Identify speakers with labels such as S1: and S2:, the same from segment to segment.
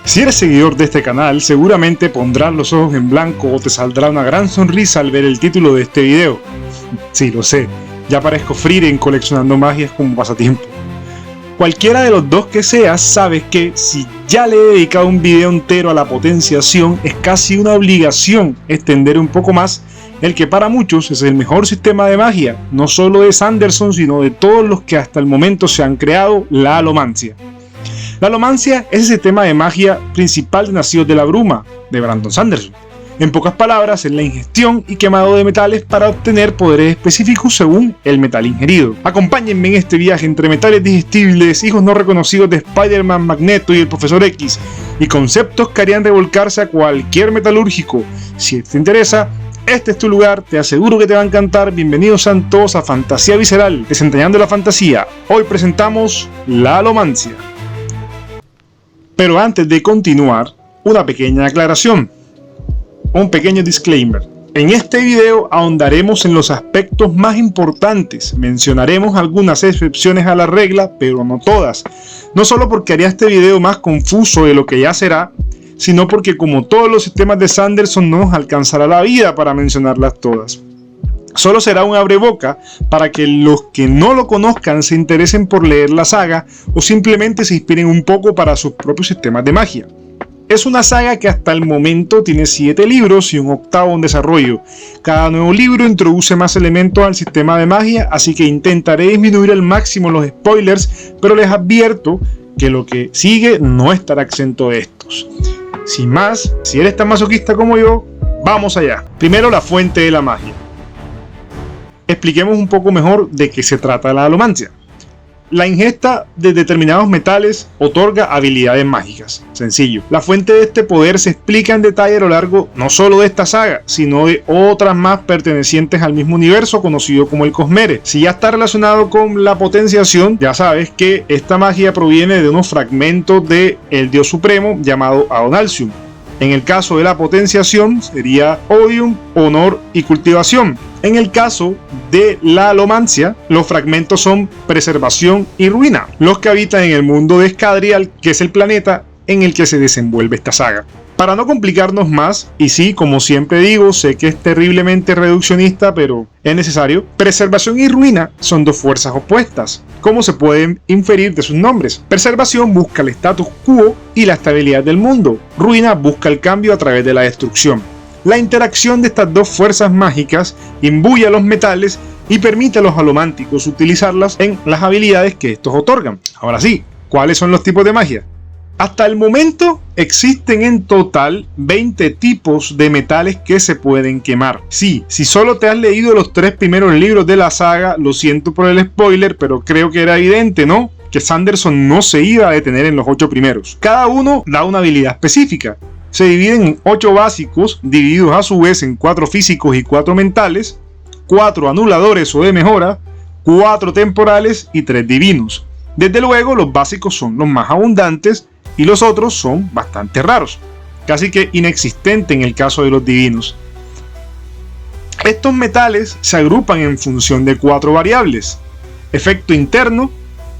S1: Si eres seguidor de este canal, seguramente pondrás los ojos en blanco o te saldrá una gran sonrisa al ver el título de este video. Sí, lo sé, ya parezco Frieren coleccionando magias como pasatiempo. Cualquiera de los dos que seas, sabes que si ya le he dedicado un video entero a la potenciación, es casi una obligación extender un poco más el que para muchos es el mejor sistema de magia, no solo de Sanderson, sino de todos los que hasta el momento se han creado, la alomancia. La alomancia es el sistema de magia principal de Nacidos de la Bruma, de Brandon Sanderson. En pocas palabras, es la ingestión y quemado de metales para obtener poderes específicos según el metal ingerido. Acompáñenme en este viaje entre metales digestibles, hijos no reconocidos de Spider-Man, Magneto y el Profesor X, y conceptos que harían revolcarse a cualquier metalúrgico. Si te interesa, este es tu lugar, te aseguro que te va a encantar. Bienvenidos sean todos a Fantasía Visceral, desentrañando la fantasía. Hoy presentamos la alomancia. Pero antes de continuar, una pequeña aclaración. Un pequeño disclaimer. En este video ahondaremos en los aspectos más importantes, mencionaremos algunas excepciones a la regla, pero no todas. No solo porque haría este video más confuso de lo que ya será, sino porque como todos los sistemas de Sanderson no nos alcanzará la vida para mencionarlas todas. Solo será un abreboca para que los que no lo conozcan se interesen por leer la saga o simplemente se inspiren un poco para sus propios sistemas de magia. Es una saga que hasta el momento tiene 7 libros y un octavo en desarrollo. Cada nuevo libro introduce más elementos al sistema de magia, así que intentaré disminuir al máximo los spoilers, pero les advierto que lo que sigue no estará exento de estos. Sin más, si eres tan masoquista como yo, vamos allá. Primero, la fuente de la magia. Expliquemos un poco mejor de qué se trata la alomancia. La ingesta de determinados metales otorga habilidades mágicas. Sencillo. La fuente de este poder se explica en detalle a lo largo no solo de esta saga, sino de otras más pertenecientes al mismo universo conocido como el Cosmere. Si ya está relacionado con la potenciación, ya sabes que esta magia proviene de unos fragmentos del dios supremo llamado Adonalsium. En el caso de la potenciación sería odium, honor y cultivación. En el caso de la alomancia, los fragmentos son preservación y ruina, los que habitan en el mundo de Scadrial, que es el planeta en el que se desenvuelve esta saga. Para no complicarnos más, y sí, como siempre digo, sé que es terriblemente reduccionista, pero es necesario, preservación y ruina son dos fuerzas opuestas, como se pueden inferir de sus nombres. Preservación busca el status quo y la estabilidad del mundo, ruina busca el cambio a través de la destrucción. La interacción de estas dos fuerzas mágicas imbuye a los metales y permite a los alománticos utilizarlas en las habilidades que estos otorgan. Ahora sí, ¿cuáles son los tipos de magia? Hasta el momento existen en total 20 tipos de metales que se pueden quemar. Sí, si solo te has leído los 3 primeros libros de la saga, lo siento por el spoiler, pero creo que era evidente, ¿no? Que Sanderson no se iba a detener en los 8 primeros. Cada uno da una habilidad específica. Se dividen en 8 básicos, divididos a su vez en 4 físicos y 4 mentales, 4 anuladores o de mejora, 4 temporales y 3 divinos. Desde luego, los básicos son los más abundantes y los otros son bastante raros, casi que inexistente en el caso de los divinos. Estos metales se agrupan en función de 4 variables: efecto interno,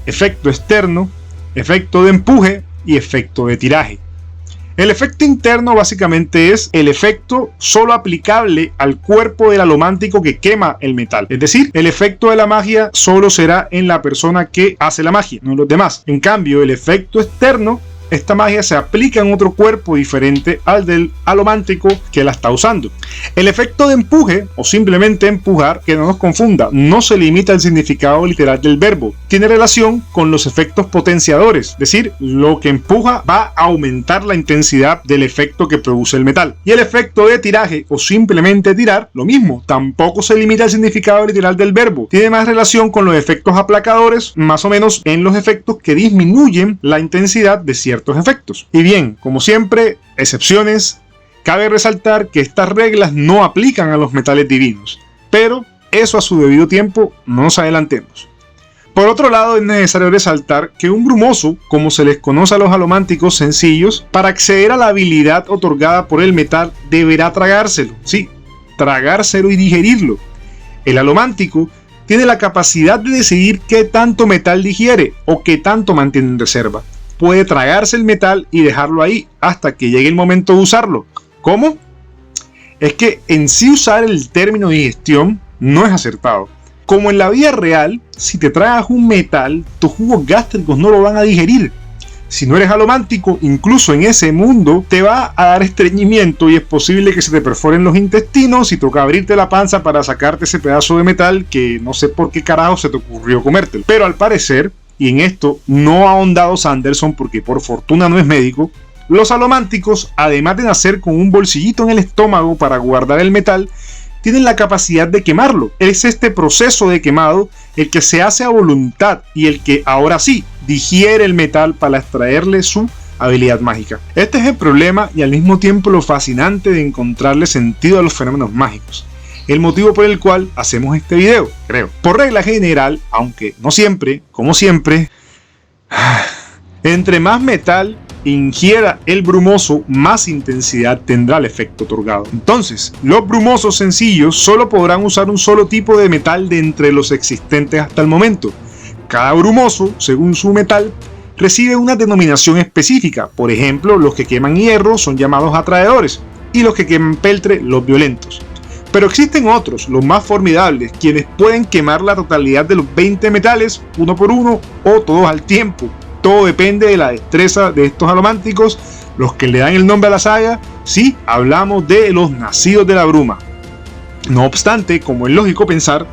S1: efecto externo, efecto de empuje y efecto de tiraje. El efecto interno básicamente es el efecto solo aplicable al cuerpo del alomántico que quema el metal. Es decir, el efecto de la magia solo será en la persona que hace la magia, no en los demás. En cambio, el efecto externo, esta magia se aplica en otro cuerpo diferente al del alomántico que la está usando. El efecto de empuje, o simplemente empujar, que no nos confunda, no se limita al significado literal del verbo. Tiene relación con los efectos potenciadores, es decir, lo que empuja va a aumentar la intensidad del efecto que produce el metal. Y el efecto de tiraje, o simplemente tirar, lo mismo, tampoco se limita al significado literal del verbo. Tiene más relación con los efectos aplacadores, más o menos en los efectos que disminuyen la intensidad de ciertos efectos. Y bien, como siempre, excepciones. Cabe resaltar que estas reglas no aplican a los metales divinos, pero eso a su debido tiempo no nos adelantemos. Por otro lado, es necesario resaltar que un brumoso, como se les conoce a los alománticos sencillos, para acceder a la habilidad otorgada por el metal deberá tragárselo, sí, tragárselo y digerirlo. El alomántico tiene la capacidad de decidir qué tanto metal digiere o qué tanto mantiene en reserva. puede tragarse el metal y dejarlo ahí hasta que llegue el momento de usarlo. ¿Cómo? Es que en sí usar el término digestión no es acertado. Como en la vida real, si te tragas un metal, tus jugos gástricos no lo van a digerir. Si no eres alomántico, incluso en ese mundo te va a dar estreñimiento y es posible que se te perforen los intestinos y toca abrirte la panza para sacarte ese pedazo de metal que no sé por qué carajo se te ocurrió comértelo. Pero al parecer, y en esto no ha ahondado Sanderson porque por fortuna no es médico, los alománticos, además de nacer con un bolsillito en el estómago para guardar el metal, tienen la capacidad de quemarlo. Es este proceso de quemado el que se hace a voluntad y el que ahora sí digiere el metal para extraerle su habilidad mágica. Este es el problema y al mismo tiempo lo fascinante de encontrarle sentido a los fenómenos mágicos. El motivo por el cual hacemos este video, creo. Por regla general, aunque no siempre, como siempre, entre más metal ingiera el brumoso, más intensidad tendrá el efecto otorgado. Entonces, los brumosos sencillos solo podrán usar un solo tipo de metal de entre los existentes hasta el momento. Cada brumoso, según su metal, recibe una denominación específica. Por ejemplo, los que queman hierro son llamados atraedores y los que queman peltre, los violentos. Pero existen otros, los más formidables, quienes pueden quemar la totalidad de los 20 metales uno por uno o todos al tiempo. Todo depende de la destreza de estos alománticos, los que le dan el nombre a la saga, si hablamos de los nacidos de la bruma. No obstante, como es lógico pensar,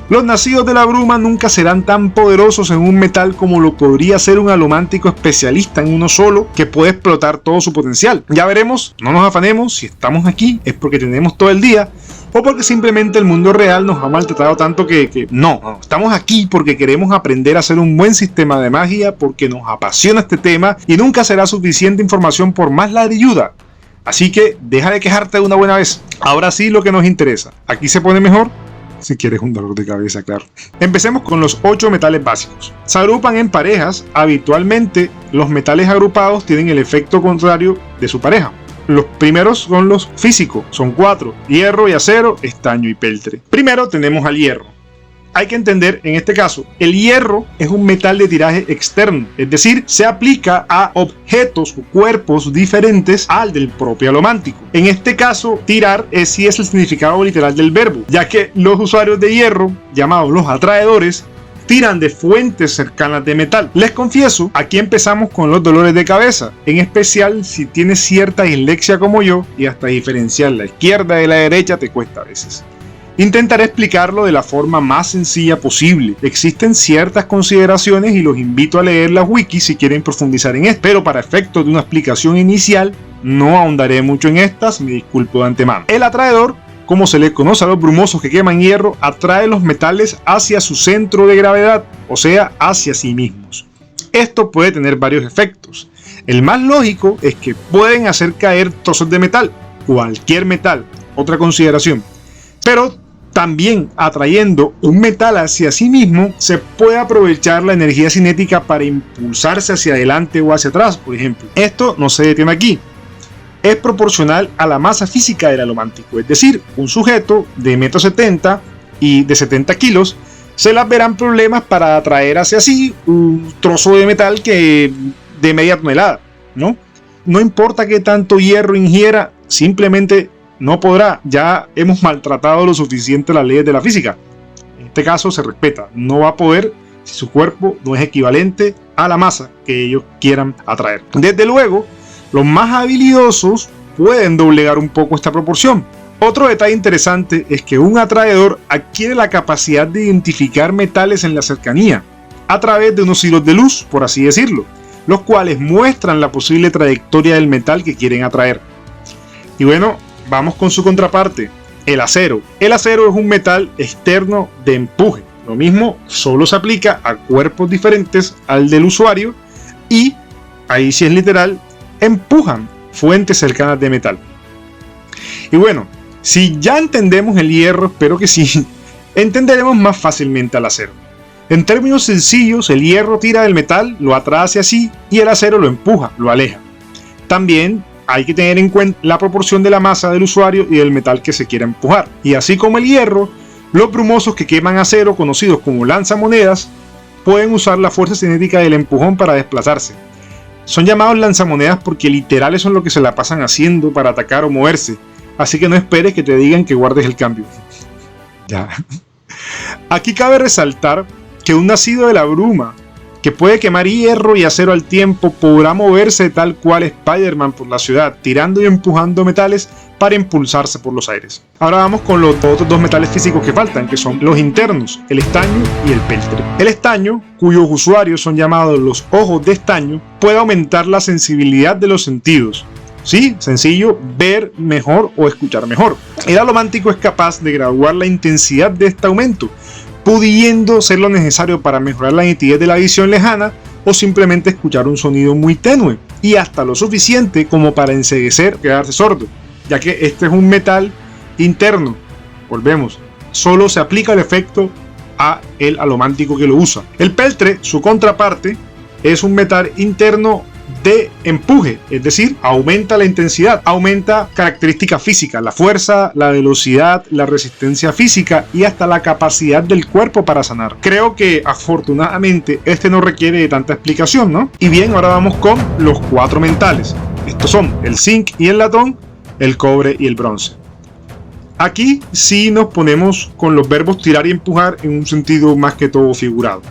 S1: los nacidos de la bruma nunca serán tan poderosos en un metal como lo podría ser un alomántico especialista en uno solo que puede explotar todo su potencial. Ya veremos, no nos afanemos, si estamos aquí es porque tenemos todo el día o porque simplemente el mundo real nos ha maltratado tanto que no, estamos aquí porque queremos aprender a hacer un buen sistema de magia, porque nos apasiona este tema y nunca será suficiente información por más ladrilluda. Así que deja de quejarte de una buena vez. Ahora sí lo que nos interesa. Aquí se pone mejor. Si quieres un dolor de cabeza, claro. Empecemos con los 8 metales básicos. Se agrupan en parejas. Habitualmente los metales agrupados tienen el efecto contrario de su pareja. Los primeros son los físicos, son 4: hierro y acero, estaño y peltre. Primero tenemos al hierro. Hay que entender, en este caso, el hierro es un metal de tiraje externo, es decir, se aplica a objetos o cuerpos diferentes al del propio alomántico. En este caso, tirar sí es el significado literal del verbo, ya que los usuarios de hierro, llamados los atraedores, tiran de fuentes cercanas de metal. Les confieso, aquí empezamos con los dolores de cabeza, en especial si tienes cierta dislexia como yo y hasta diferenciar la izquierda de la derecha te cuesta a veces. Intentaré explicarlo de la forma más sencilla posible. Existen ciertas consideraciones y los invito a leer las wikis si quieren profundizar en esto, pero para efectos de una explicación inicial no ahondaré mucho en estas, me disculpo de antemano. El atraedor, como se le conoce a los brumosos que queman hierro, atrae los metales hacia su centro de gravedad, o sea, hacia sí mismos. Esto puede tener varios efectos. El más lógico es que pueden hacer caer trozos de metal, cualquier metal, otra consideración. Pero también atrayendo un metal hacia sí mismo, se puede aprovechar la energía cinética para impulsarse hacia adelante o hacia atrás, por ejemplo. Esto no se detiene aquí. Es proporcional a la masa física del alomántico, es decir, un sujeto de 1,70 m y de 70 kilos se las verán problemas para atraer hacia sí un trozo de metal que de media tonelada, ¿no? No importa qué tanto hierro ingiera, simplemente no podrá. Ya hemos maltratado lo suficiente las leyes de la física. En este caso se respeta, no va a poder si su cuerpo no es equivalente a la masa que ellos quieran atraer. Desde luego, los más habilidosos pueden doblegar un poco esta proporción. Otro detalle interesante es que un atraedor adquiere la capacidad de identificar metales en la cercanía a través de unos hilos de luz, por así decirlo, los cuales muestran la posible trayectoria del metal que quieren atraer. Y bueno, vamos con su contraparte, el acero. El acero es un metal externo de empuje. Lo mismo, solo se aplica a cuerpos diferentes al del usuario y, ahí sí es literal, empujan fuentes cercanas de metal. Y bueno, si ya entendemos el hierro, espero que sí, entenderemos más fácilmente al acero. En términos sencillos, el hierro tira del metal, lo atrae hacia sí y el acero lo empuja, lo aleja. También hay que tener en cuenta la proporción de la masa del usuario y del metal que se quiera empujar. Y así como el hierro, los brumosos que queman acero, conocidos como lanzamonedas, pueden usar la fuerza cinética del empujón para desplazarse. Son llamados lanzamonedas porque literal eso es lo que se la pasan haciendo para atacar o moverse. Así que no esperes que te digan que guardes el cambio. Ya. Aquí cabe resaltar que un nacido de la bruma, que puede quemar hierro y acero al tiempo, podrá moverse tal cual Spider-Man por la ciudad, tirando y empujando metales para impulsarse por los aires. Ahora vamos con los otros dos metales físicos que faltan, que son los internos, el estaño y el peltre. El estaño, cuyos usuarios son llamados los ojos de estaño, puede aumentar la sensibilidad de los sentidos. Sí, sencillo, ver mejor o escuchar mejor. El alomántico es capaz de graduar la intensidad de este aumento, pudiendo ser lo necesario para mejorar la nitidez de la visión lejana o simplemente escuchar un sonido muy tenue, y hasta lo suficiente como para enceguecer o quedarse sordo, ya que este es un metal interno. Volvemos, solo se aplica el efecto a el alomántico que lo usa. El peltre, su contraparte, es un metal interno de empuje, es decir, aumenta la intensidad, aumenta características físicas, la fuerza, la velocidad, la resistencia física y hasta la capacidad del cuerpo para sanar. Creo que afortunadamente este no requiere de tanta explicación, ¿no? Y bien, ahora vamos con los cuatro mentales. Estos son el zinc y el latón, el cobre y el bronce. Aquí sí nos ponemos con los verbos tirar y empujar en un sentido más que todo figurado.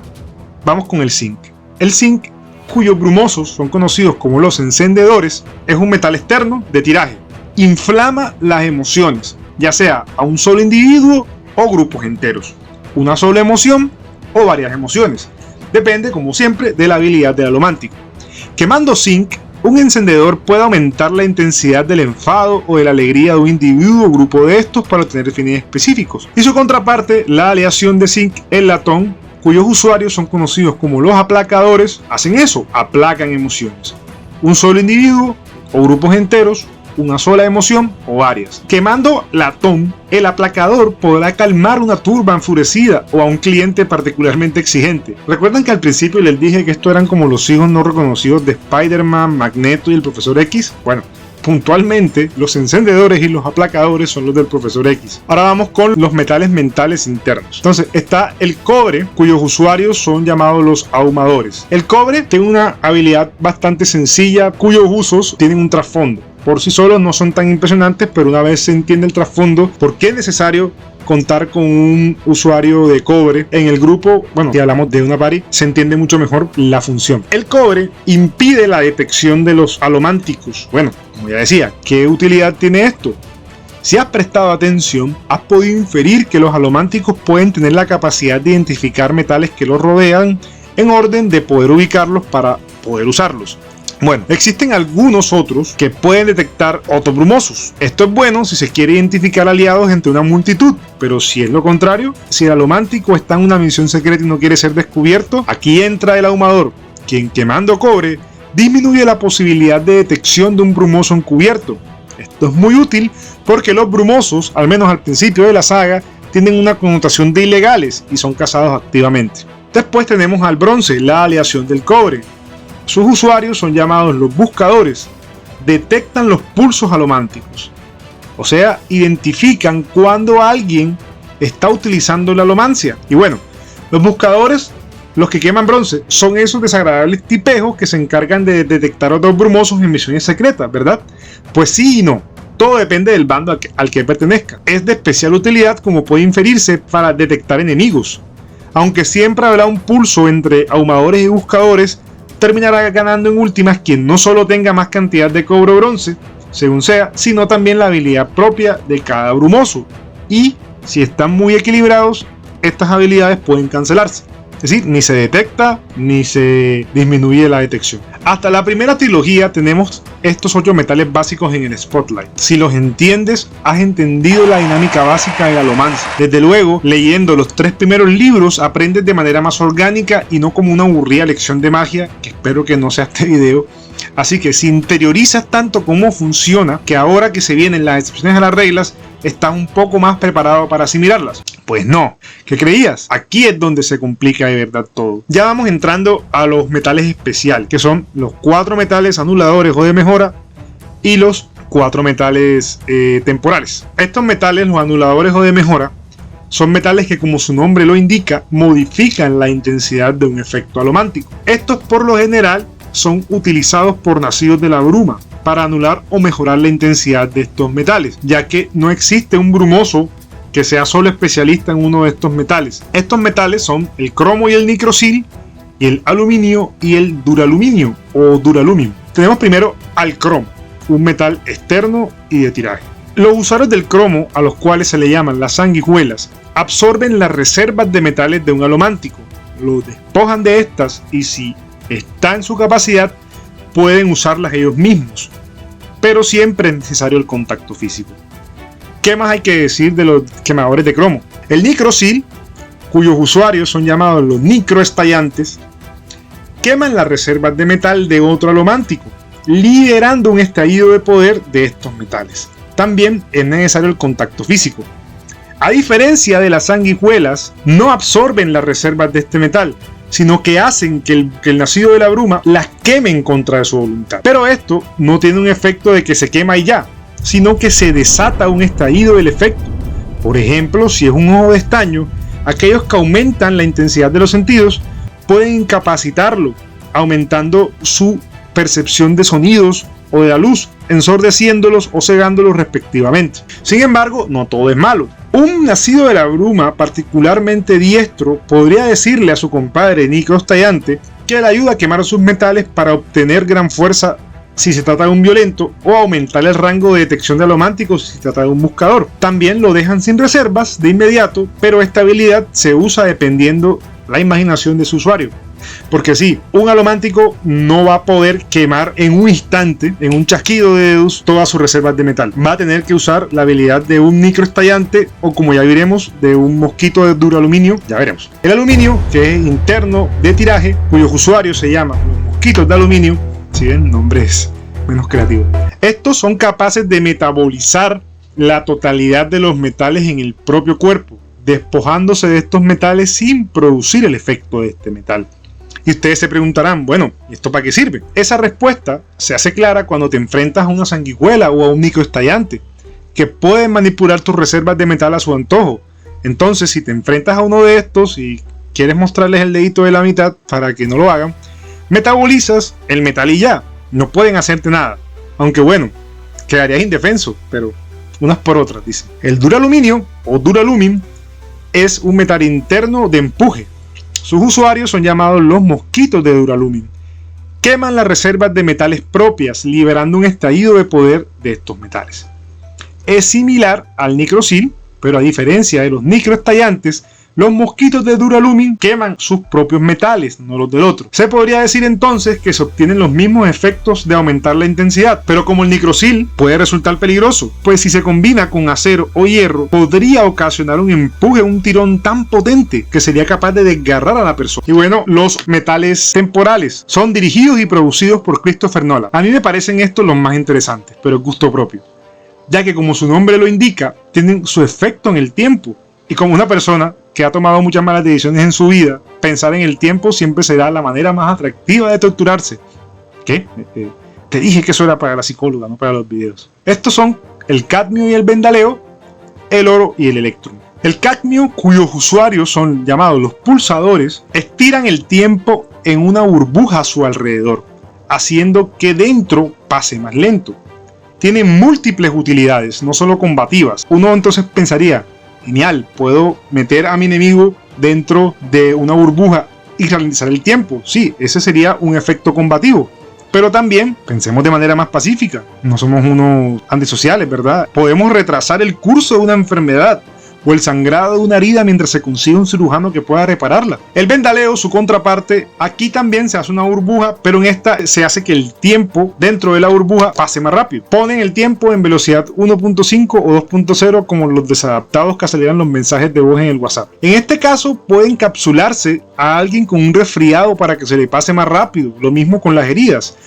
S1: Vamos con el zinc. El zinc, cuyos brumosos son conocidos como los encendedores, es un metal externo de tiraje. Inflama las emociones, ya sea a un solo individuo o grupos enteros, una sola emoción o varias emociones. Depende, como siempre, de la habilidad del alomántico. Quemando zinc, un encendedor puede aumentar la intensidad del enfado o de la alegría de un individuo o grupo de estos para obtener fines específicos. Y su contraparte, la aleación de zinc, el latón, cuyos usuarios son conocidos como los aplacadores, hacen eso, aplacan emociones. Un solo individuo o grupos enteros, una sola emoción o varias. Quemando latón, el aplacador podrá calmar una turba enfurecida o a un cliente particularmente exigente. ¿Recuerdan que al principio les dije que estos eran como los hijos no reconocidos de Spider-Man, Magneto y el Profesor X? Bueno, puntualmente, los encendedores y los aplacadores son los del Profesor X. Ahora vamos con los metales mentales internos. Entonces está el cobre, cuyos usuarios son llamados los ahumadores. El cobre tiene una habilidad bastante sencilla, cuyos usos tienen un trasfondo. Por sí solos no son tan impresionantes, pero una vez se entiende el trasfondo, ¿por qué es necesario contar con un usuario de cobre en el grupo? Bueno, si hablamos de una party, se entiende mucho mejor la función. El cobre impide la detección de los alománticos. Bueno, como ya decía, ¿qué utilidad tiene esto? Si has prestado atención, has podido inferir que los alománticos pueden tener la capacidad de identificar metales que los rodean en orden de poder ubicarlos para poder usarlos. Bueno, existen algunos otros que pueden detectar otros brumosos. Esto es bueno si se quiere identificar aliados entre una multitud, pero si es lo contrario, si el alomántico está en una misión secreta y no quiere ser descubierto, aquí entra el ahumador, quien quemando cobre disminuye la posibilidad de detección de un brumoso encubierto. Esto es muy útil porque los brumosos, al menos al principio de la saga, tienen una connotación de ilegales y son cazados activamente. Después tenemos al bronce, la aleación del cobre. Sus usuarios son llamados los buscadores. Detectan los pulsos alománticos. O sea, identifican cuando alguien está utilizando la alomancia. Y bueno, los buscadores, los que queman bronce, son esos desagradables tipejos que se encargan de detectar otros brumosos en misiones secretas, ¿verdad? Pues sí y no. Todo depende del bando al que pertenezca. Es de especial utilidad, como puede inferirse, para detectar enemigos. Aunque siempre habrá un pulso entre ahumadores y buscadores, terminará ganando en últimas quien no solo tenga más cantidad de cobre o bronce, según sea, sino también la habilidad propia de cada brumoso. Y si están muy equilibrados, estas habilidades pueden cancelarse. Es decir, ni se detecta ni se disminuye la detección. Hasta la primera trilogía tenemos estos 8 metales básicos en el Spotlight. Si los entiendes, has entendido la dinámica básica de la alomancia. Desde luego, leyendo los 3 primeros libros, aprendes de manera más orgánica y no como una aburrida lección de magia, que espero que no sea este video. Así que si interiorizas tanto cómo funciona, que ahora que se vienen las excepciones a las reglas, estás un poco más preparado para asimilarlas. Pues no, ¿qué creías? Aquí es donde se complica de verdad todo. Ya vamos entrando a los metales especiales, que son los 4 metales anuladores o de mejora y los 4 metales temporales. Estos metales, los anuladores o de mejora, son metales que, como su nombre lo indica, modifican la intensidad de un efecto alomántico. Estos por lo general son utilizados por nacidos de la bruma para anular o mejorar la intensidad de estos metales, ya que no existe un brumoso que sea solo especialista en uno de estos metales. Estos metales son el cromo y el nitrosil, y el aluminio y el duraluminio o duralumin. Tenemos primero al cromo, un metal externo y de tiraje. Los usuarios del cromo, a los cuales se le llaman las sanguijuelas, absorben las reservas de metales de un alomántico, lo despojan de estas y si está en su capacidad pueden usarlas ellos mismos, pero siempre es necesario el contacto físico. ¿Qué más hay que decir de los quemadores de cromo? El nitrosil, cuyos usuarios son llamados los nicroestallantes, queman las reservas de metal de otro alomántico, liberando un estallido de poder de estos metales. También es necesario el contacto físico. A diferencia de las sanguijuelas, no absorben las reservas de este metal, sino que hacen que el nacido de la bruma las queme en contra de su voluntad. Pero esto no tiene un efecto de que se quema y ya, sino que se desata un estallido del efecto. Por ejemplo, si es un ojo de estaño, aquellos que aumentan la intensidad de los sentidos pueden incapacitarlo, aumentando su percepción de sonidos o de la luz, ensordeciéndolos o cegándolos respectivamente. Sin embargo, no todo es malo. Un nacido de la bruma particularmente diestro podría decirle a su compadre nicroestallante que le ayuda a quemar sus metales para obtener gran fuerza si se trata de un violento, o aumentar el rango de detección de alománticos si se trata de un buscador. También lo dejan sin reservas de inmediato, pero esta habilidad se usa dependiendo la imaginación de su usuario. Porque sí, un alomántico no va a poder quemar en un instante, en un chasquido de dedos, todas sus reservas de metal. Va a tener que usar la habilidad de un microestallante o, como ya veremos, de un mosquito de duraluminio. Ya veremos. El aluminio, que es interno de tiraje, cuyos usuarios se llaman los mosquitos de aluminio. Si ven, nombres menos creativos. Estos son capaces de metabolizar la totalidad de los metales en el propio cuerpo, despojándose de estos metales sin producir el efecto de este metal. Y ustedes se preguntarán, bueno, ¿y esto para qué sirve? Esa respuesta se hace clara cuando te enfrentas a una sanguijuela o a un microestallante, que pueden manipular tus reservas de metal a su antojo. Entonces, si te enfrentas a uno de estos y quieres mostrarles el dedito de la mitad para que no lo hagan, metabolizas el metal y ya, no pueden hacerte nada. Aunque bueno, quedarías indefenso, pero unas por otras, dice. El duraluminio o duralumin es un metal interno de empuje. Sus usuarios son llamados los mosquitos de duralumin. Queman las reservas de metales propias, liberando un estallido de poder de estos metales. Es similar al nitrosil, pero a diferencia de los nicroestallantes, los mosquitos de duralumin queman sus propios metales, no los del otro. Se podría decir entonces que se obtienen los mismos efectos de aumentar la intensidad, pero como el nitrosil puede resultar peligroso, pues si se combina con acero o hierro, podría ocasionar un empuje, un tirón tan potente que sería capaz de desgarrar a la persona. Y bueno, los metales temporales son dirigidos y producidos por Christopher Nolan. A mí me parecen estos los más interesantes, pero es gusto propio, ya que como su nombre lo indica, tienen su efecto en el tiempo. Y como una persona que ha tomado muchas malas decisiones en su vida, pensar en el tiempo siempre será la manera más atractiva de torturarse. ¿Qué? Te dije que eso era para la psicóloga, no para los videos. Estos son el cadmio y el bendaleo, el oro y el electrum. El cadmio, cuyos usuarios son llamados los pulsadores, estiran el tiempo en una burbuja a su alrededor, haciendo que dentro pase más lento. Tiene múltiples utilidades, no solo combativas. Uno entonces pensaría, genial, puedo meter a mi enemigo dentro de una burbuja y ralentizar el tiempo. Sí, ese sería un efecto combativo. Pero también, pensemos de manera más pacífica. No somos unos antisociales, ¿verdad? Podemos retrasar el curso de una enfermedad o el sangrado de una herida mientras se consigue un cirujano que pueda repararla. El bendaleo, su contraparte, aquí también se hace una burbuja, pero en esta se hace que el tiempo dentro de la burbuja pase más rápido. Ponen el tiempo en velocidad 1.5 o 2.0 como los desadaptados que aceleran los mensajes de voz en el WhatsApp. En este caso puede encapsularse a alguien con un resfriado para que se le pase más rápido, lo mismo con las heridas.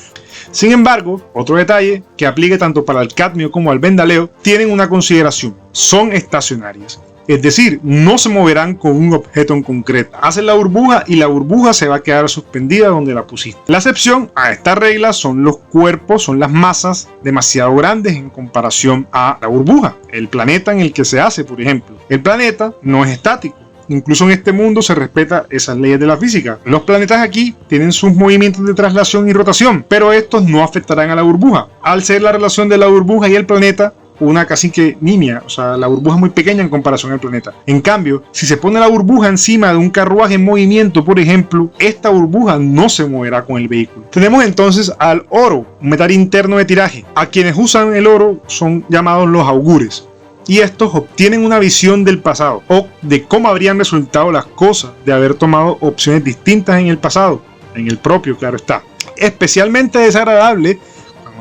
S1: Sin embargo, otro detalle que aplique tanto para el cadmio como al bendaleo tienen una consideración: son estacionarias. Es decir, no se moverán con un objeto en concreto. Hacen la burbuja y la burbuja se va a quedar suspendida donde la pusiste. La excepción a esta regla son los cuerpos, son las masas demasiado grandes en comparación a la burbuja. El planeta en el que se hace, por ejemplo. El planeta no es estático. incluso en este mundo se respeta esas leyes de la física. Los planetas aquí tienen sus movimientos de traslación y rotación, pero estos no afectarán a la burbuja, al ser la relación de la burbuja y el planeta una casi que nimia, o sea, la burbuja es muy pequeña en comparación al planeta. En cambio, si se pone la burbuja encima de un carruaje en movimiento, por ejemplo, esta burbuja no se moverá con el vehículo. Tenemos entonces al oro, un metal interno de tiraje. A quienes usan el oro son llamados los augures, y estos obtienen una visión del pasado, o de cómo habrían resultado las cosas de haber tomado opciones distintas en el pasado, en el propio, claro está. Especialmente desagradable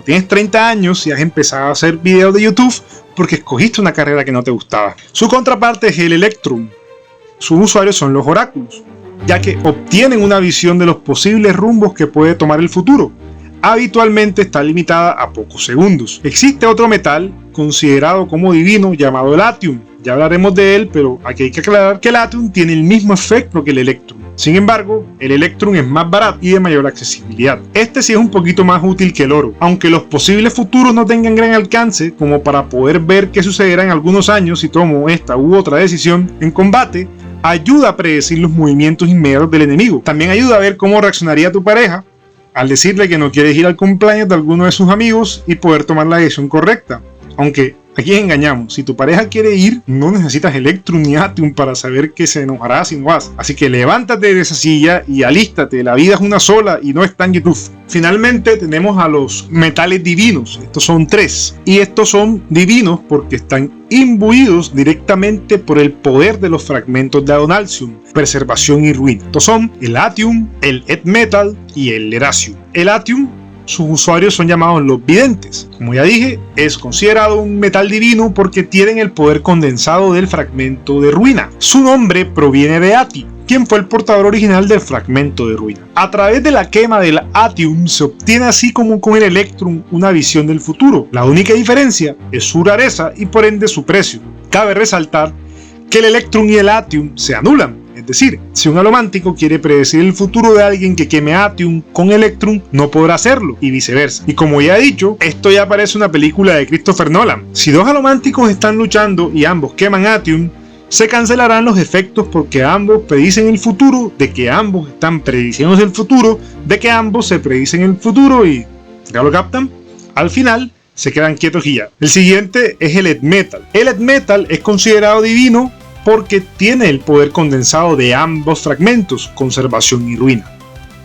S1: tienes 30 años y has empezado a hacer videos de YouTube porque escogiste una carrera que no te gustaba. Su contraparte es el Electrum. Sus usuarios son los oráculos, ya que obtienen una visión de los posibles rumbos que puede tomar el futuro. Habitualmente está limitada a pocos segundos. Existe otro metal considerado como divino llamado el Atium. Ya hablaremos de él, pero aquí hay que aclarar que el Atium tiene el mismo efecto que el Electrum. Sin embargo, el Electrum es más barato y de mayor accesibilidad. Este sí es un poquito más útil que el oro, aunque los posibles futuros no tengan gran alcance como para poder ver qué sucederá en algunos años si tomo esta u otra decisión en combate, ayuda a predecir los movimientos inmediatos del enemigo. También ayuda a ver cómo reaccionaría tu pareja al decirle que no quieres ir al cumpleaños de alguno de sus amigos y poder tomar la decisión correcta. Aunque aquí engañamos, si tu pareja quiere ir, no necesitas Electrum ni Atium para saber que se enojará si no vas. Así que levántate de esa silla y alístate, la vida es una sola y no está en YouTube. Finalmente tenemos a los metales divinos, estos son 3. Y estos son divinos porque están imbuidos directamente por el poder de los fragmentos de Adonalsium, preservación y ruina. Estos son el Atium, el Ed Metal y el Lerasium. El Atium, sus usuarios son llamados los videntes. Como ya dije, es considerado un metal divino porque tienen el poder condensado del fragmento de ruina. Su nombre proviene de Ati, quien fue el portador original del fragmento de ruina. A través de la quema del Atium se obtiene, así como con el Electrum, una visión del futuro. La única diferencia es su rareza y por ende su precio. Cabe resaltar que el Electrum y el Atium se anulan. Es decir, si un alomántico quiere predecir el futuro de alguien que queme Atium con Electrum, no podrá hacerlo, y viceversa. Y como ya he dicho, esto ya parece una película de Christopher Nolan. Si dos alománticos están luchando y ambos queman Atium, se cancelarán los efectos porque ambos predicen el futuro, de que ambos están prediciendo el futuro, de que ambos se predicen el futuro y... ¿ya lo captan? Al final, se quedan quietos y ya. El siguiente es el Ed Metal. El Ed Metal es considerado divino porque tiene el poder condensado de ambos fragmentos, conservación y ruina.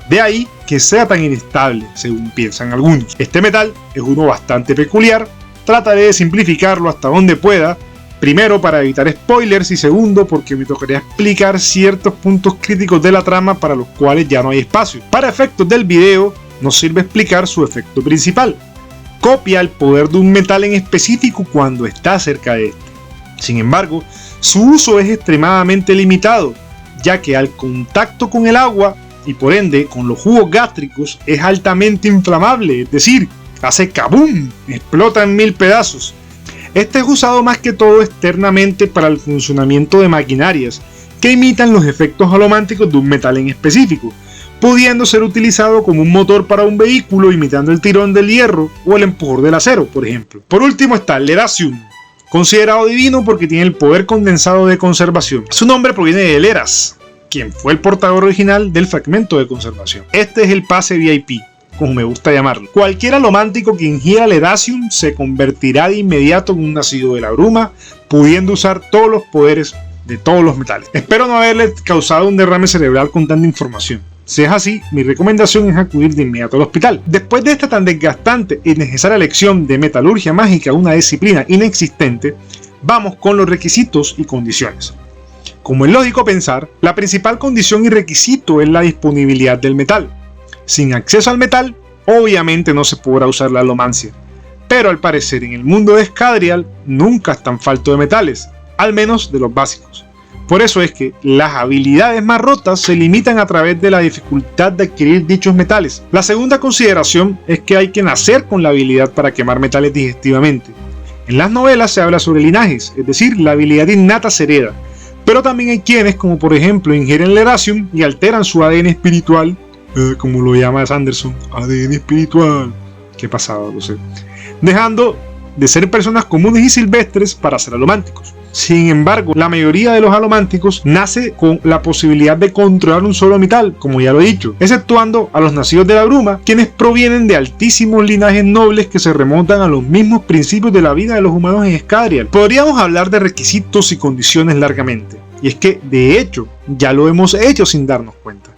S1: De ahí que sea tan inestable, según piensan algunos. Este metal es uno bastante peculiar, trataré de simplificarlo hasta donde pueda, primero para evitar spoilers y segundo porque me tocaría explicar ciertos puntos críticos de la trama para los cuales ya no hay espacio. Para efectos del video, nos sirve explicar su efecto principal. Copia el poder de un metal en específico cuando está cerca de este. Sin embargo, su uso es extremadamente limitado, ya que al contacto con el agua y por ende con los jugos gástricos es altamente inflamable, es decir, hace ¡kabum!, explota en 1000 pedazos. Este es usado más que todo externamente para el funcionamiento de maquinarias que imitan los efectos alománticos de un metal en específico, pudiendo ser utilizado como un motor para un vehículo imitando el tirón del hierro o el empujor del acero, por ejemplo. Por último está el Lerasium, considerado divino porque tiene el poder condensado de conservación. Su nombre proviene de Leras, quien fue el portador original del fragmento de conservación. Este es el pase VIP, como me gusta llamarlo. Cualquier alomántico que ingiera Lerasium se convertirá de inmediato en un nacido de la bruma, pudiendo usar todos los poderes de todos los metales. Espero no haberle causado un derrame cerebral con tanta información. Si es así, mi recomendación es acudir de inmediato al hospital. Después de esta tan desgastante y necesaria lección de metalurgia mágica, una disciplina inexistente, vamos con los requisitos y condiciones. Como es lógico pensar, la principal condición y requisito es la disponibilidad del metal. Sin acceso al metal, obviamente no se podrá usar la alomancia, pero al parecer en el mundo de Scadrial nunca están faltos de metales, al menos de los básicos. Por eso es que las habilidades más rotas se limitan a través de la dificultad de adquirir dichos metales. La segunda consideración es que hay que nacer con la habilidad para quemar metales digestivamente. En las novelas se habla sobre linajes, es decir, la habilidad innata se hereda, pero también hay quienes, como por ejemplo, ingieren Lerasium y alteran su ADN espiritual, como lo llama Sanderson, ADN espiritual, qué pasado, lo sé, dejando de ser personas comunes y silvestres para ser alománticos. Sin embargo, la mayoría de los alománticos nace con la posibilidad de controlar un solo metal, como ya lo he dicho, exceptuando a los nacidos de la bruma, quienes provienen de altísimos linajes nobles que se remontan a los mismos principios de la vida de los humanos en Scadrial. Podríamos hablar de requisitos y condiciones largamente, y es que, de hecho, ya lo hemos hecho sin darnos cuenta.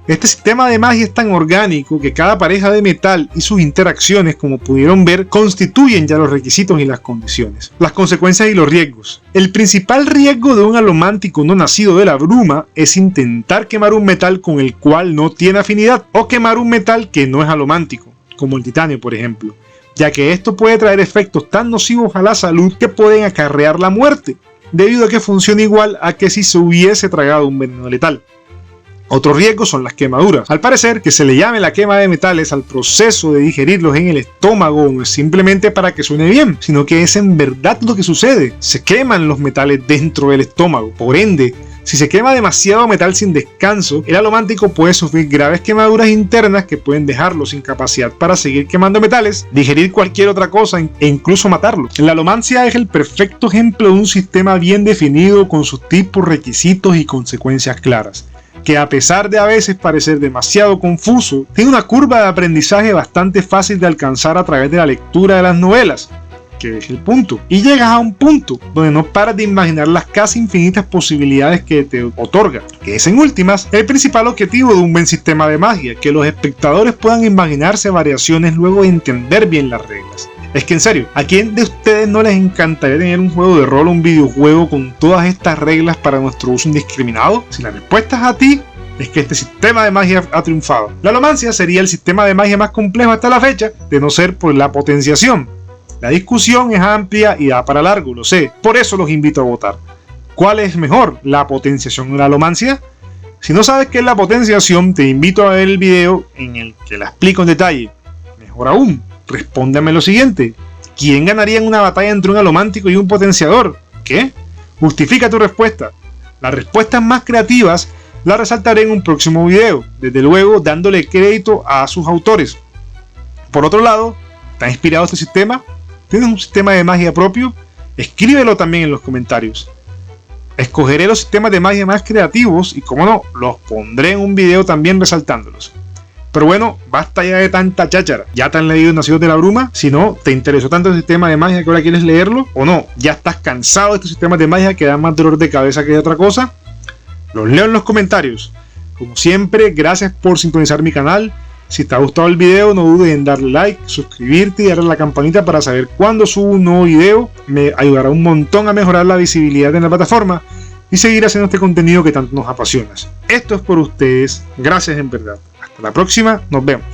S1: Este sistema de magia es tan orgánico que cada pareja de metal y sus interacciones, como pudieron ver, constituyen ya los requisitos y las condiciones. Las consecuencias y los riesgos. El principal riesgo de un alomántico no nacido de la bruma es intentar quemar un metal con el cual no tiene afinidad, o quemar un metal que no es alomántico, como el titanio por ejemplo, ya que esto puede traer efectos tan nocivos a la salud que pueden acarrear la muerte, debido a que funciona igual a que si se hubiese tragado un veneno letal. Otro riesgo son las quemaduras. Al parecer, que se le llame la quema de metales al proceso de digerirlos en el estómago no es simplemente para que suene bien, sino que es en verdad lo que sucede. Se queman los metales dentro del estómago. Por ende, si se quema demasiado metal sin descanso, el alomántico puede sufrir graves quemaduras internas que pueden dejarlo sin capacidad para seguir quemando metales, digerir cualquier otra cosa e incluso matarlo. La alomancia es el perfecto ejemplo de un sistema bien definido con sus tipos, requisitos y consecuencias claras, que a pesar de a veces parecer demasiado confuso, tiene una curva de aprendizaje bastante fácil de alcanzar a través de la lectura de las novelas, que es el punto. Y llegas a un punto donde no paras de imaginar las casi infinitas posibilidades que te otorga, que es en últimas el principal objetivo de un buen sistema de magia, que los espectadores puedan imaginarse variaciones luego de entender bien las reglas. Es que en serio, ¿a quién de ustedes no les encantaría tener un juego de rol o un videojuego con todas estas reglas para nuestro uso indiscriminado? Si la respuesta es a ti, es que este sistema de magia ha triunfado. La alomancia sería el sistema de magia más complejo hasta la fecha, de no ser por la potenciación. La discusión es amplia y da para largo, lo sé, por eso los invito a votar. ¿Cuál es mejor, la potenciación o la alomancia? Si no sabes qué es la potenciación, te invito a ver el video en el que la explico en detalle. Mejor aún, respóndeme lo siguiente: ¿quién ganaría en una batalla entre un alomántico y un potenciador? ¿Qué? Justifica tu respuesta. Las respuestas más creativas las resaltaré en un próximo video, desde luego dándole crédito a sus autores. Por otro lado, ¿te ha inspirado este sistema? ¿Tienes un sistema de magia propio? Escríbelo también en los comentarios. Escogeré los sistemas de magia más creativos y, como no, los pondré en un video también resaltándolos. Pero bueno, basta ya de tanta cháchara. ¿Ya te han leído Nacidos de la Bruma? Si no, ¿te interesó tanto el sistema de magia que ahora quieres leerlo? ¿O no? ¿Ya estás cansado de estos sistemas de magia que dan más dolor de cabeza que de otra cosa? Los leo en los comentarios. Como siempre, gracias por sintonizar mi canal. Si te ha gustado el video, no dudes en darle like, suscribirte y darle a la campanita para saber cuando subo un nuevo video. Me ayudará un montón a mejorar la visibilidad en la plataforma y seguir haciendo este contenido que tanto nos apasiona. Esto es por ustedes. Gracias en verdad. Hasta la próxima, nos vemos.